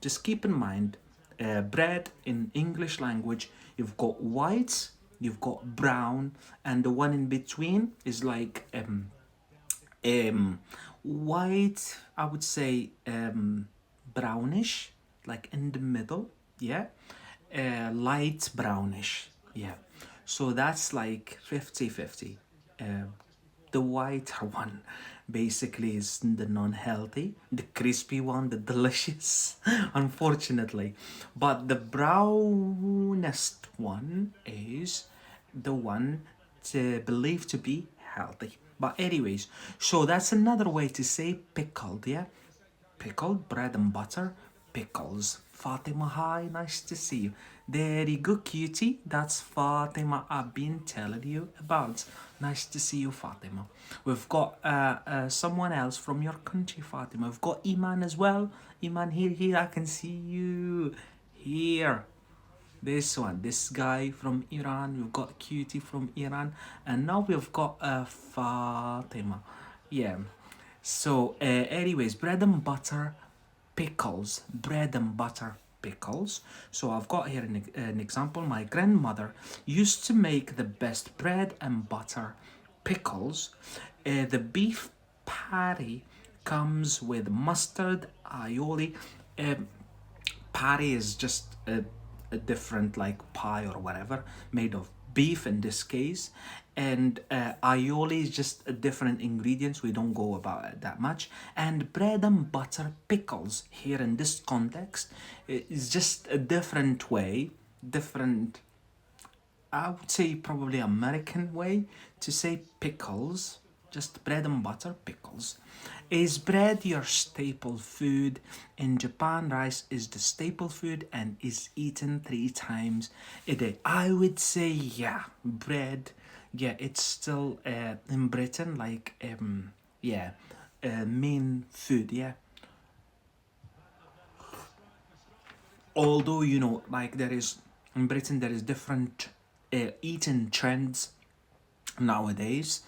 just keep in mind, bread in English language, you've got white, you've got brown, and the one in between is like um white, I would say, brownish, like in the middle, yeah, light brownish, yeah. So that's like 50-50. The whiter one basically is the non-healthy, the crispy one, the delicious, unfortunately. But the brownest one is the one believed to be healthy. But anyways, so that's another way to say pickled, yeah? Pickled bread and butter, pickles. Fatima, hi, nice to see you. There you go, cutie. That's Fatima I've been telling you about. Nice to see you, Fatima. We've got someone else from your country, Fatima. We've got Iman as well. Iman, here, I can see you. Here. This one, this guy from Iran. We've got cutie from Iran. And now we've got Fatima. Yeah. So, anyways, bread and butter pickles. Bread and butter pickles. So, I've got here an example. My grandmother used to make the best bread and butter pickles. The beef patty comes with mustard, aioli. Um, Patty is just a different like pie or whatever made of beef in this case, and aioli is just a different ingredients, we don't go about it that much. And bread and butter pickles here in this context is just a different way, different, I would say probably American way to say pickles, just bread and butter pickles. Is bread your staple food? In Japan, rice is the staple food and is eaten 3 times a day. I would say, yeah, bread. Yeah, it's still in Britain, like, yeah, main food, yeah. Although, like there is, in Britain, there is different eating trends nowadays.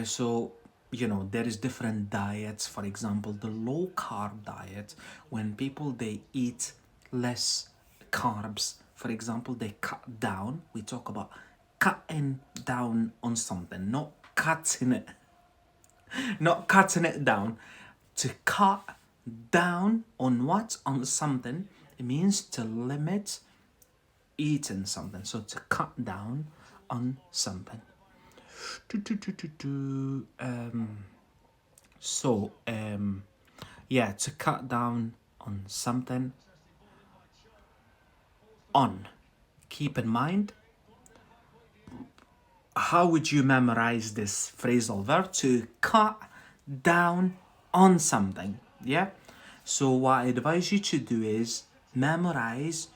So there is different diets. For example, the low carb diet, when people they eat less carbs, for example, they cut down. We talk about cutting down on something, not cutting it, not cutting it down. To cut down on what? On something, it means to limit eating something. So to cut down on something. So, yeah, to cut down on something. On. Keep in mind, how would you memorize this phrasal verb? To cut down on something. Yeah? So, what I advise you to do is memorize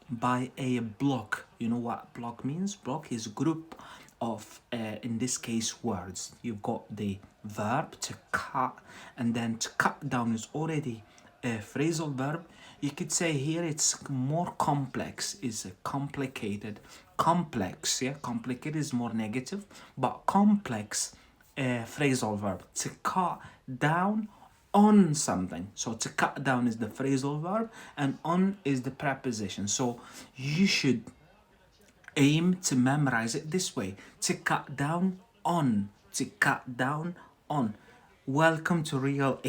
by a block. You know what block means? Block is group of, in this case, words. You've got the verb to cut, and then to cut down is already a phrasal verb. You could say here it's more complex, is a complicated, complex, yeah, complicated is more negative, but complex phrasal verb. To cut down on something. So to cut down is the phrasal verb and on is the preposition. So you should aim to memorize it this way. To cut down on. To cut down on. Welcome to Real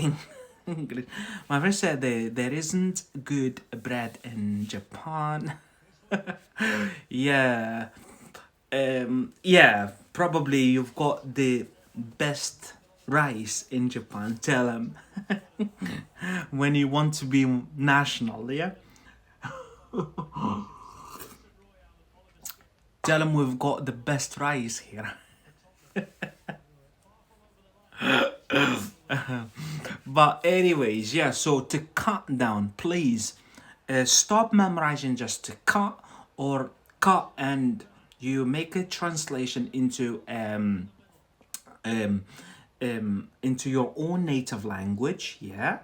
English. My friend said there isn't good bread in Japan. Yeah. Yeah, probably you've got the best rice in Japan. Tell them when you want to be national, yeah? Tell them we've got the best rice here. But anyways, yeah, so to cut down, please stop memorizing just to cut, or cut and you make a translation into your own native language, yeah,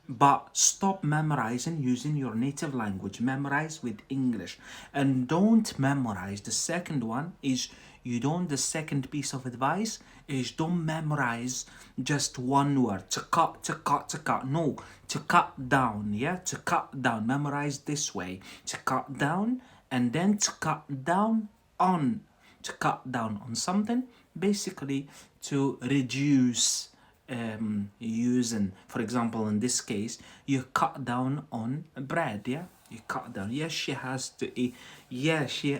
but stop memorizing using your native language. Memorize with English, and don't memorize. The second one is You don't, the second piece of advice is don't memorize just one word. To cut, to cut, to cut. No, to cut down, yeah? To cut down. Memorize this way. To cut down and then to cut down on. To cut down on something, basically to reduce using. For example, in this case, you cut down on bread, yeah? You cut down. Yes, she has to eat. Yeah, she.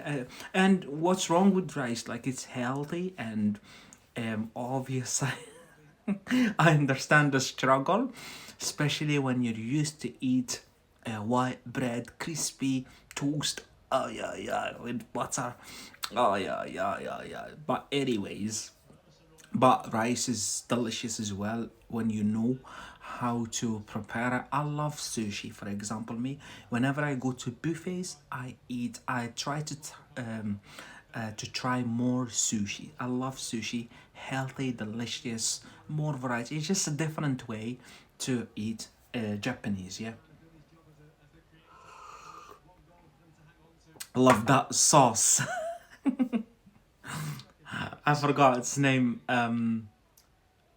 And what's wrong with rice? Like, it's healthy and obvious. I understand the struggle, especially when you're used to eat white bread, crispy toast. Oh yeah, yeah, with butter. Oh yeah, yeah, yeah, yeah. But anyways, but rice is delicious as well when you know how to prepare it. I love sushi. For example, me, whenever I go to buffets, I try to try more sushi. I love sushi, healthy, delicious, more variety. It's just a different way to eat Japanese. Yeah, love that sauce. I forgot its name. I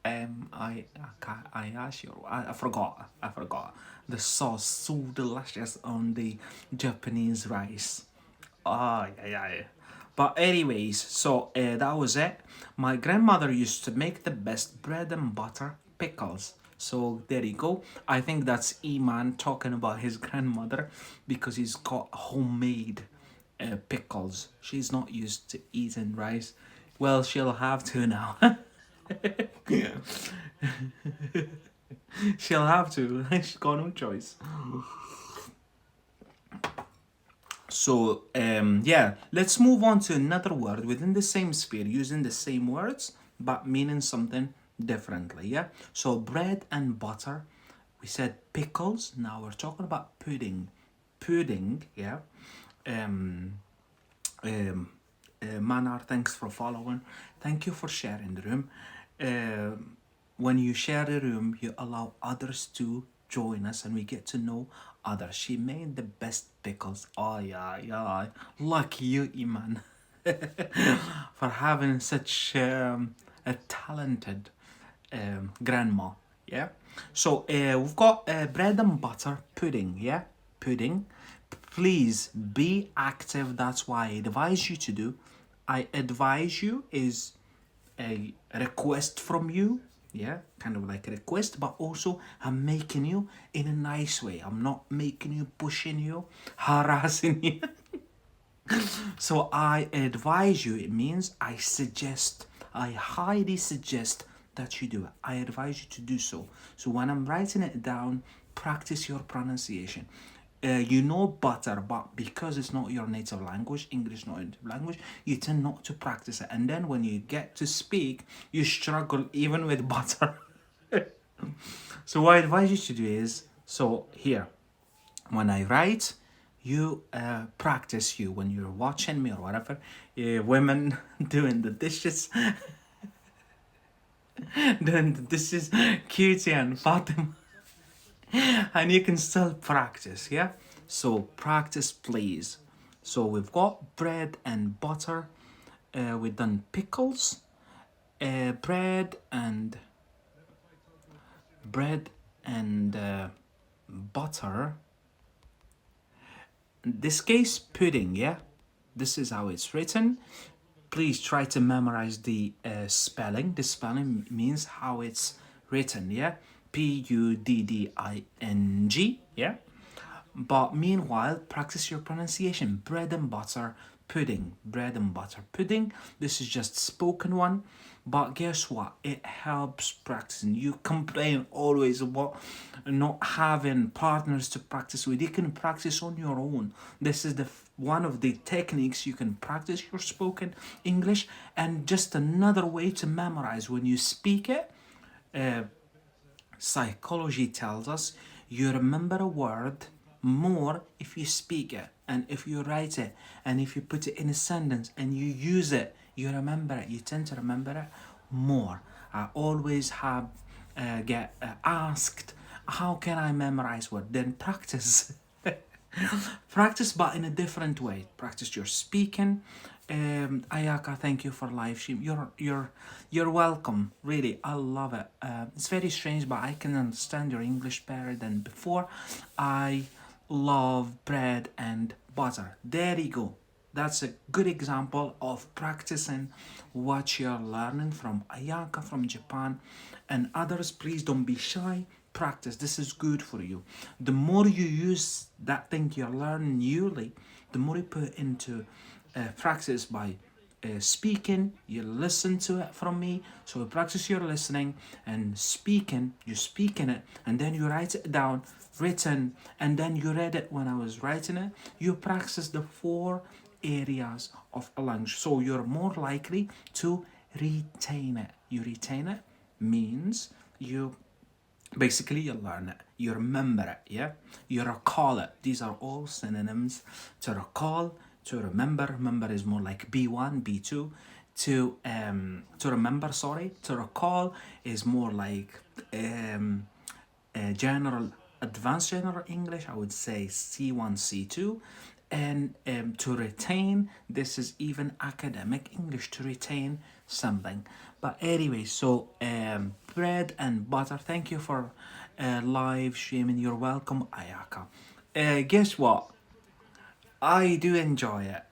asked you. I forgot. I forgot. The sauce so delicious on the Japanese rice. Ah, yeah, yeah, yeah. But anyways, so that was it. My grandmother used to make the best bread and butter pickles. So there you go. I think that's Iman talking about his grandmother because he's got homemade pickles. She's not used to eating rice. Well, she'll have to now. She'll have to. She's got no choice. So yeah, let's move on to another word within the same sphere, using the same words but meaning something differently. Yeah. So bread and butter. We said pickles. Now we're talking about pudding. Pudding. Yeah. Um. Um. Manar, thanks for following. Thank you for sharing the room. When you share the room, you allow others to join us and we get to know others. She made the best pickles. Oh, yeah, yeah. Lucky you, Iman, for having such a talented grandma. Yeah. So we've got bread and butter pudding. Yeah. Pudding. Please be active. That's why I advise you to do. I advise you is a request from you, yeah, kind of like a request, but also I'm making you in a nice way. I'm not making you, pushing you, harassing you. So I advise you, it means I suggest, I highly suggest that you do it. I advise you to do so. So when I'm writing it down, practice your pronunciation. You know butter, but because it's not your native language, English not your native language, you tend not to practice it. And then when you get to speak, you struggle even with butter. So what I advise you to do is, so here, when I write, you practice you when you're watching me or whatever. Women doing the dishes, doing the dishes, Cutie and Fatima, and you can still practice, yeah? So practice, please. So we've got bread and butter. We've done pickles, bread and butter. In this case, pudding, yeah? This is how it's written. Please try to memorize the spelling. The spelling means how it's written, yeah? Pudding, yeah? But meanwhile, practice your pronunciation. Bread and butter pudding. Bread and butter pudding. This is just spoken one. But guess what? It helps practicing. You complain always about not having partners to practice with. You can practice on your own. This is the one of the techniques you can practice your spoken English, and just another way to memorize when you speak it. Psychology tells us you remember a word more if you speak it and if you write it and if you put it in a sentence and you use it, you remember it. You tend to remember it more. I always have get asked, how can I memorize word? Then practice. Practice, but in a different way. Practice your speaking. Ayaka, thank you for live stream. You're welcome. Really, I love it. It's very strange, but I can understand your English better than before. I love bread and butter. There you go. That's a good example of practicing what you're learning from Ayaka from Japan and others. Please don't be shy. Practice. This is good for you. The more you use that thing you're learning newly, the more you put into practice by speaking, you listen to it from me. So you practice your listening and speaking, you speak in it, and then you write it down, written, and then you read it when I was writing it. You practice the four areas of a language. So you're more likely to retain it. You retain it means you basically you learn it, you remember it, yeah, you recall it. These are all synonyms. To recall, to remember. Remember is more like B1, B2. To remember, sorry, to recall is more like general, advanced general English, I would say C1, C2. And to retain, this is even academic English, to retain something. But anyway, so bread and butter. Thank you for live streaming. You're welcome, Ayaka. Guess what? I do enjoy it.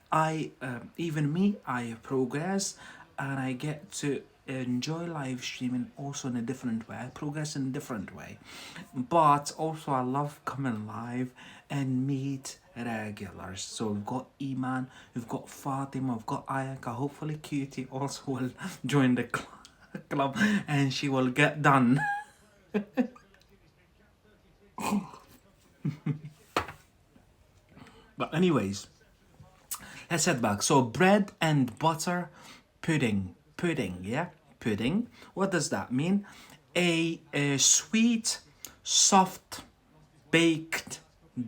Even me, I progress and I get to enjoy live streaming also in a different way. I progress in a different way. But also, I love coming live and meet regulars. So we've got Iman, we've got Fatima, we've got Ayaka. Hopefully, Cutie also will join the club and she will get done. But, anyways, let's head back. So bread and butter pudding. Pudding, yeah? Pudding. What does that mean? A sweet, soft, baked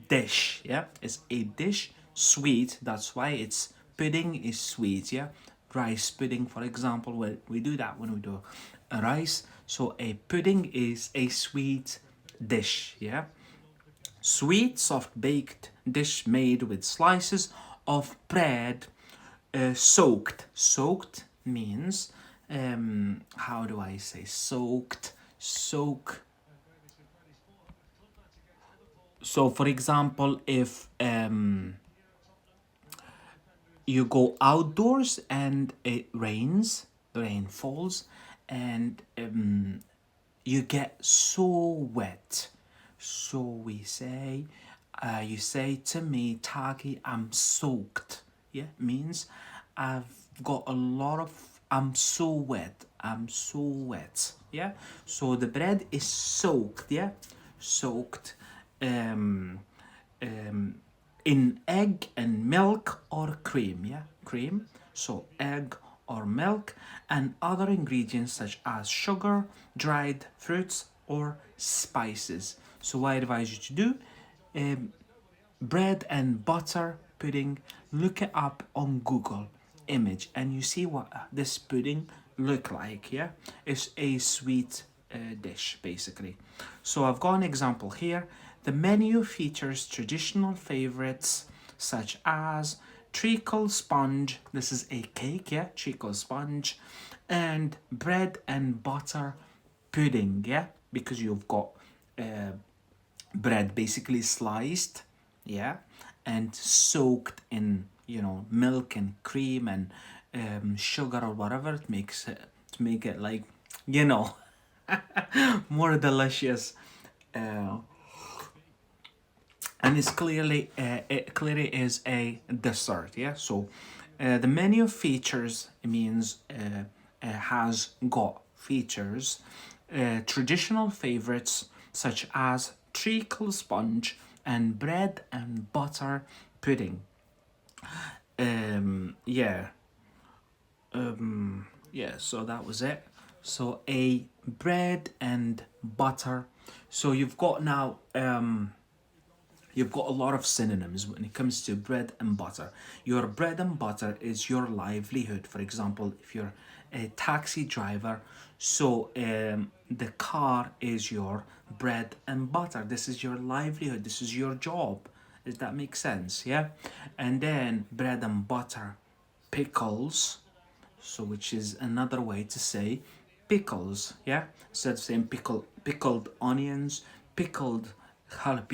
dish, yeah? It's a dish, sweet. That's why it's pudding is sweet, yeah? Rice pudding, for example, we do that when we do a rice. So a pudding is a sweet dish, yeah? Sweet, soft baked dish made with slices of bread soaked. Soaked means, how do I say soaked? Soak. So, for example, if you go outdoors and it rains, the rain falls, and you get so wet. So we say, you say to me, Takki, I'm soaked. Yeah, means I've got a lot of, I'm so wet. I'm so wet. Yeah, so the bread is soaked. Yeah, soaked. Um, um, in egg and milk or cream, yeah, cream. So egg or milk and other ingredients such as sugar, dried fruits or spices. So what I advise you to do, um, bread and butter pudding, look it up on Google image and you see what this pudding look like. Yeah, it's a sweet dish basically. So I've got an example here. The menu features traditional favorites such as treacle sponge, this is a cake, yeah, treacle sponge, and bread and butter pudding, yeah, because you've got bread basically sliced, yeah, and soaked in, you know, milk and cream and sugar or whatever it makes it to make it like, you know, more delicious. Uh, and it's clearly it clearly is a dessert, yeah. So the menu features means has got features traditional favorites such as treacle sponge and bread and butter pudding. Yeah, yeah, so that was it. So a bread and butter. So you've got now you've got a lot of synonyms when it comes to bread and butter. Your bread and butter is your livelihood. For example, if you're a taxi driver, so the car is your bread and butter. This is your livelihood. This is your job. Does that make sense? Yeah. And then bread and butter, pickles. So which is another way to say pickles. Yeah. Instead of saying pickled onions, pickled jalapeno